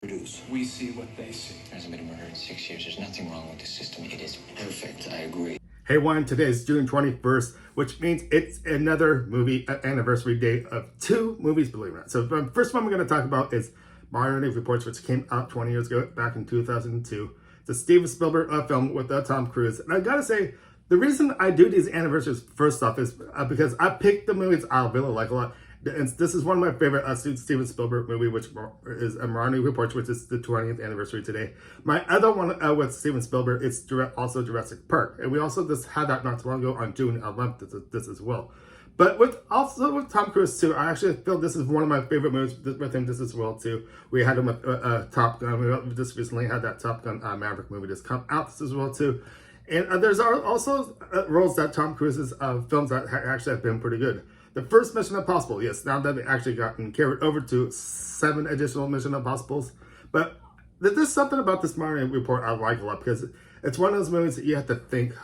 We see what they see. There hasn't been a murder in 6 years. There's nothing wrong with the system. It is perfect. I agree. Hey, today is June 21st, which means it's another movie anniversary day of 2 movies, believe it or not. So the first one we're going to talk about is Minority Reports, which came out 20 years ago, back in 2002. It's a Steven Spielberg film with Tom Cruise. And I got to say, the reason I do these anniversaries first off is because I picked the movies I really like a lot. And this is one of my favorite Steven Spielberg movie, which is Minority Reports, which is the 20th anniversary today. My other one with Steven Spielberg is also Jurassic Park, and we also just had that not too long ago on June 11th. This as well. But with Tom Cruise too, I actually feel this is one of my favorite movies with him. This as well too. We had him with Top Gun. We just recently had that Top Gun Maverick movie just come out this as well too. And there's also roles that Tom Cruise's films that actually have been pretty good. The first Mission Impossible, yes, now that they actually gotten carried over to 7 additional Mission Impossibles. But there's something about this Minority Report I like a lot, because it's one of those movies that you have to think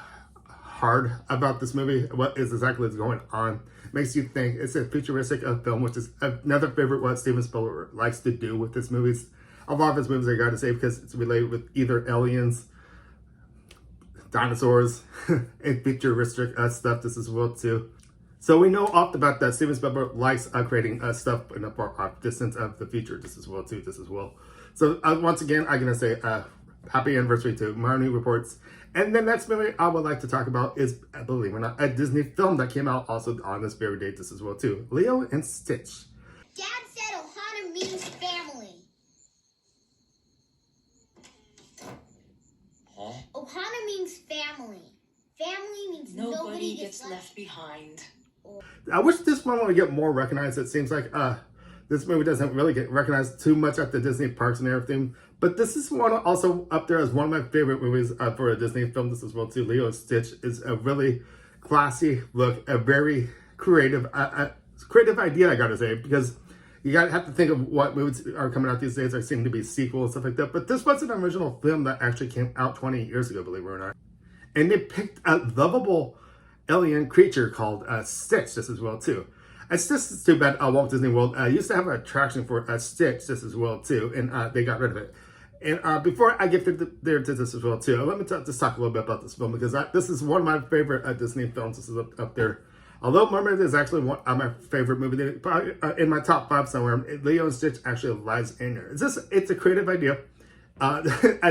hard about this movie, what is exactly going on. It makes you think. It's a futuristic film, which is another favorite what Steven Spielberg likes to do with his movies. A lot of his movies, I gotta say, because it's related with either aliens, dinosaurs, and futuristic stuff this as well too. So we know off the bat that Steven Spielberg likes creating stuff in the far distance of the future just as well too, just as well. So once again, I'm going to say happy anniversary to Minority Reports. And the next movie I would like to talk about is, believe it or not, a Disney film that came out also on this very date just as well too. Lilo and Stitch. Dad said Ohana means family. Huh? Ohana means family. Family means nobody gets left behind. I wish this one would get more recognized. It seems like this movie doesn't really get recognized too much at the Disney parks and everything. But this is one also up there as one of my favorite movies for a Disney film. This as well too. Lilo and Stitch is a really classy look, a very creative idea, I gotta say, because you gotta have to think of what movies are coming out these days. There seem to be sequels and stuff like that. But this was an original film that actually came out 20 years ago, believe it or not. And they picked a lovable alien creature called Stitch this as well too. It's just too bad Walt Disney World used to have an attraction for Stitch this as well too, and they got rid of it. And before I get there to this as well too, let me just talk a little bit about this film, because this is one of my favorite Disney films. This is up there. Although Mermaid is actually one of my favorite movies, probably in my top 5 somewhere, Lilo and Stitch actually lies in there. It's a creative idea. And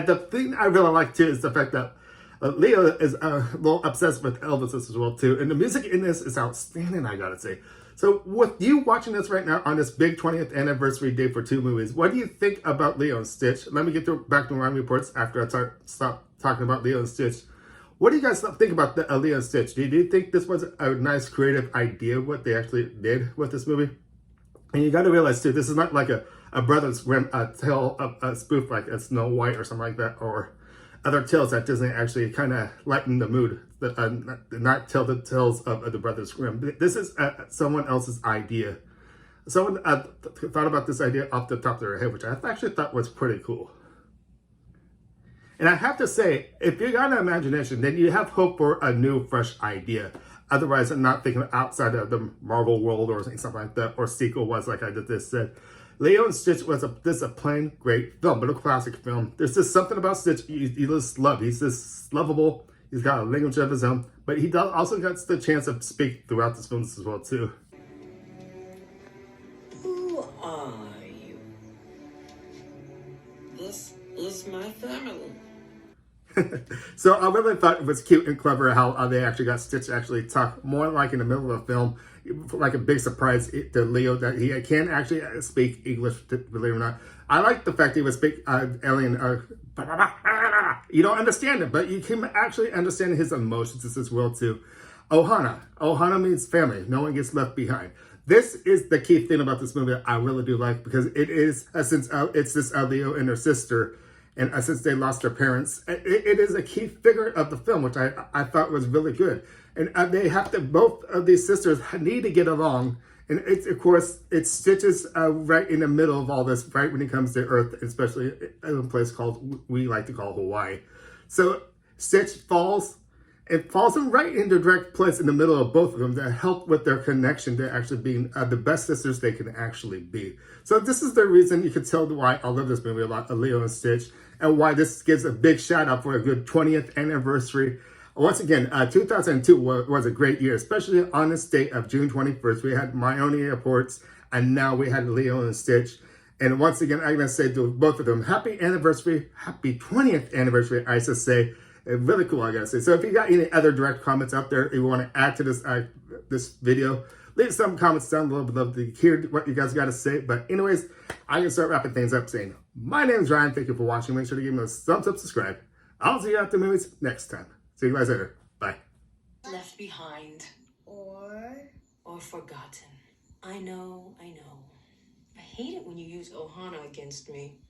the thing I really like too is the fact that Leo is a little obsessed with Elvis as well too, and the music in this is outstanding, I gotta say. So with you watching this right now on this big 20th anniversary day for 2 movies, what do you think about Lilo and Stitch? Let me get back to my reports after I stop talking about Lilo and Stitch. What do you guys think about the Lilo and Stitch? Do you think this was a nice creative idea, what they actually did with this movie? And you gotta realize too, this is not like a Brothers Grimm tale of a spoof like a Snow White or something like that, or other tales that Disney actually kind of lighten the mood, not tell the tales of the Brothers Grimm. This is someone else's idea. Someone thought about this idea off the top of their head, which I actually thought was pretty cool. And I have to say, if you got an imagination, then you have hope for a new, fresh idea. Otherwise, I'm not thinking outside of the Marvel world or something like that, or sequel was like I just said. Lilo and Stitch was a plain great film, but a classic film. There's just something about Stitch you just love. He's just lovable. He's got a language of his own, but he also gets the chance to speak throughout this film as well too. Who are you? This is my family. So I really thought it was cute and clever how they actually got Stitch to actually talk more like in the middle of the film, like a big surprise to Leo that he can actually speak English, believe it or not. I like the fact he would speak alien. You don't understand it, but you can actually understand his emotions as well too. Ohana. Ohana means family. No one gets left behind. This is the key thing about this movie that I really do like, because it is, since it's this Leo and her sister, and since they lost their parents, it is a key figure of the film, which I thought was really good. And they have to, both of these sisters need to get along. And it's, of course, it Stitches right in the middle of all this, right when it comes to Earth, especially in a place called, we like to call Hawaii. So Stitch falls it falls them right into direct place in the middle of both of them that help with their connection to actually being the best sisters they can actually be. So this is the reason you can tell why I love this movie about Lilo and Stitch, and why this gives a big shout out for a good 20th anniversary. Once again, 2002 was a great year, especially on this date of June 21st. We had My Only Airports, and now we had Lilo and Stitch. And once again, I'm going to say to both of them, happy anniversary, happy 20th anniversary, I should say. Really cool, I gotta say. So if you got any other direct comments out there, if you want to add to this this video, leave some comments down below. I'd love to hear what you guys got to say. But anyways, I can start wrapping things up saying, my name is Ryan. Thank you for watching. Make sure to give me a thumbs up, subscribe. I'll see you at the movies next time. See you guys later. Bye. Left behind Or forgotten. I know. I hate it when you use Ohana against me.